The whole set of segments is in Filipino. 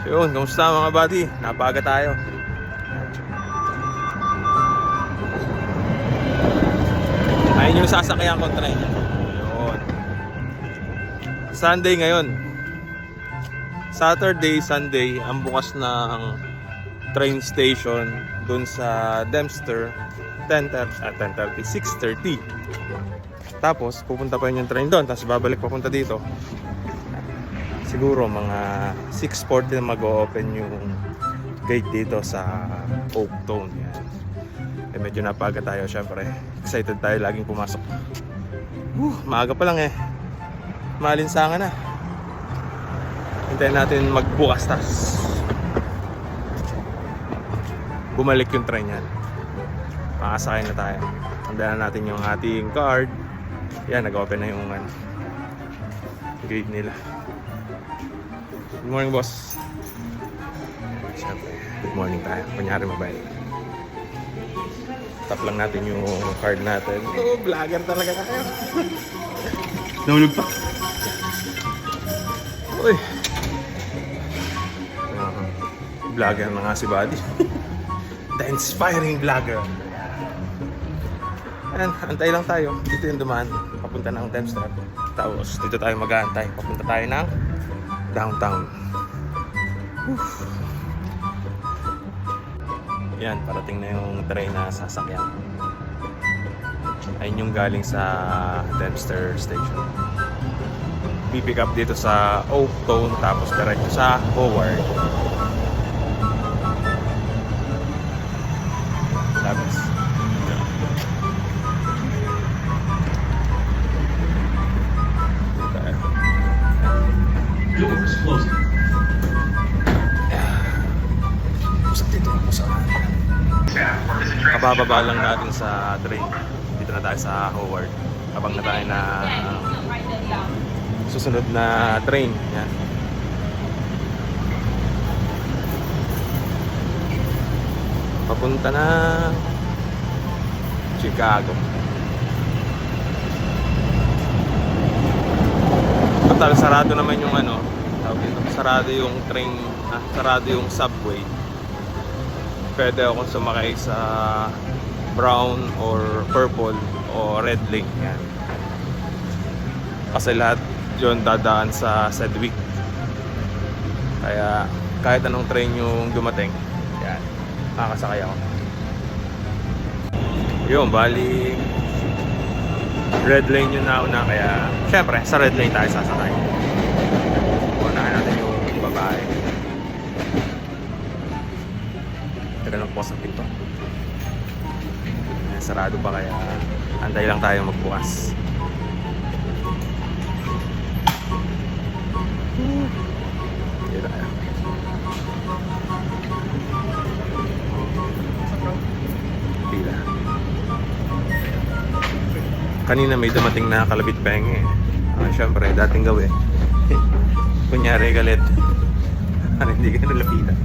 Yun, kamusta mga buddy? Napaga tayo. Ayun yung sasakyan kong train. Yun. Sunday ngayon. Saturday, Sunday, ang bukas ng train station dun sa Dempster 10:30, 6:30. Tapos pupunta pa yun yung train doon, tapos babalik papunta dito. Siguro mga 6:40 na mag-o-open yung gate dito sa Oaktown. Yan. Eh, medyo napaga tayo syempre. Excited tayo laging pumasok. Maaga pa lang eh. Malinsangan na. Hintayin natin magbukas tas bumalik yung train yan. Makasakay na tayo. Tandaan natin yung ating card. Yan, nag-open na yung gate nila. Good morning, boss. Siyempre, good morning tayo. Kunyari mabait. Tap lang natin yung card natin. Oh, vlogger talaga kayo. Nahulog pa. Uy. Vlogger na nga si Buddy. The inspiring vlogger. Ayan, antay lang tayo. Dito yung dumaan. Papunta ng Dempster. Tapos dito tayo mag-aantay. Papunta tayo ng downtown. Yan, parating na yung train na sasakyan. Ayun yung galing sa Dempster Station. Pipick up dito sa Oaktown tapos diretso sa Howard. Tapos Doors closing. Kabababa lang natin sa train. Dito na tayo sa Howard. Abang na tayo na susunod na train. Yan. Papunta na Chicago. Total, sarado naman yung sarado yung train, sarado yung subway. Pwede akong sumakay sa brown or purple o red lane. Yan. Kasi lahat yun dadaan sa Sedgwick. Kaya kahit anong train yung dumating, yan, makakasakay ako. Yun, bali red lane yung nauna, kaya syempre sa red lane tayo sasakay. Unahan natin yung babae. Tagal lang po sa pinto. Sarado pa, kaya antay lang tayo magbukas. Dito tayo. Pila. Kanina may dumating na kalabit penge. Syempre, dating gawin. Kunyari galit. Hindi ka nalapitan.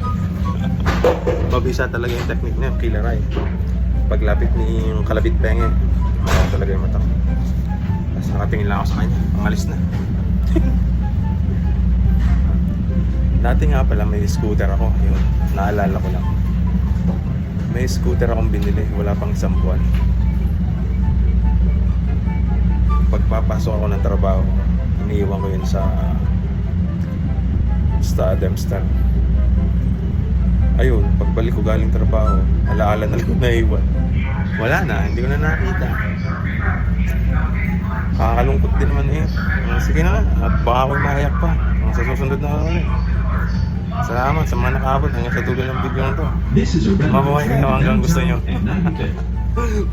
Mabisa talaga yung technique niya, killer eye. Paglapit ni yung kalabit penge, talaga yung mata ko. Tapos nakatingin lang ako sa kanya, umalis na. Dati nga pala may scooter ako, yun, naalala ko lang. May scooter akong binili, wala pang isang buwan. Pagpapasok ako ng trabaho, iniiwan ko yun sa Dempster. Ayun, pagbalik ko galing trabaho, alaala na lang naiwan. Wala na, hindi ko na nakita. Kakalungkot din naman eh. Sige na, at baka ako'y mahayak pa. Sa susunod na ulit. Salamat sa mga nakaabot hanggang sa tuloy ng video na to. Mabuhay kayo hanggang gusto nyo.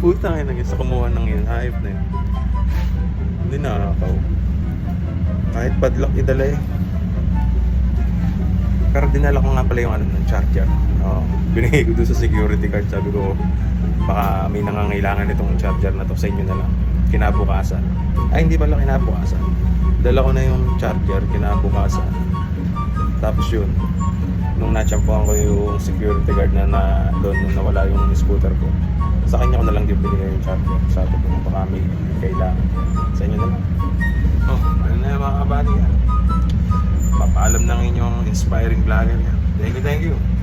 Putang ina, sa kumuha ng yun, hayop na yun. Hindi nakakaw. Kahit padlock idala eh. Pero dinala ko nga pala yung ng charger. Binigay ko doon sa security card. Sabi ko, baka may nangangailangan itong charger na to, sa inyo na lang. Kinabukasan. Ay, hindi pala kinabukasan. Dala ko na yung charger, kinabukasan. Tapos yun, nung natsampuan ko yung security guard na doon, nung nawala yung scooter ko, sa kanya ko na lang din binigay yung charger. Sabi ko, baka may kailangan. Sa inyo na lang. Oh, ano na mga kabady yan. Paalam ng inyong inspiring vlogger yan. Thank you, thank you.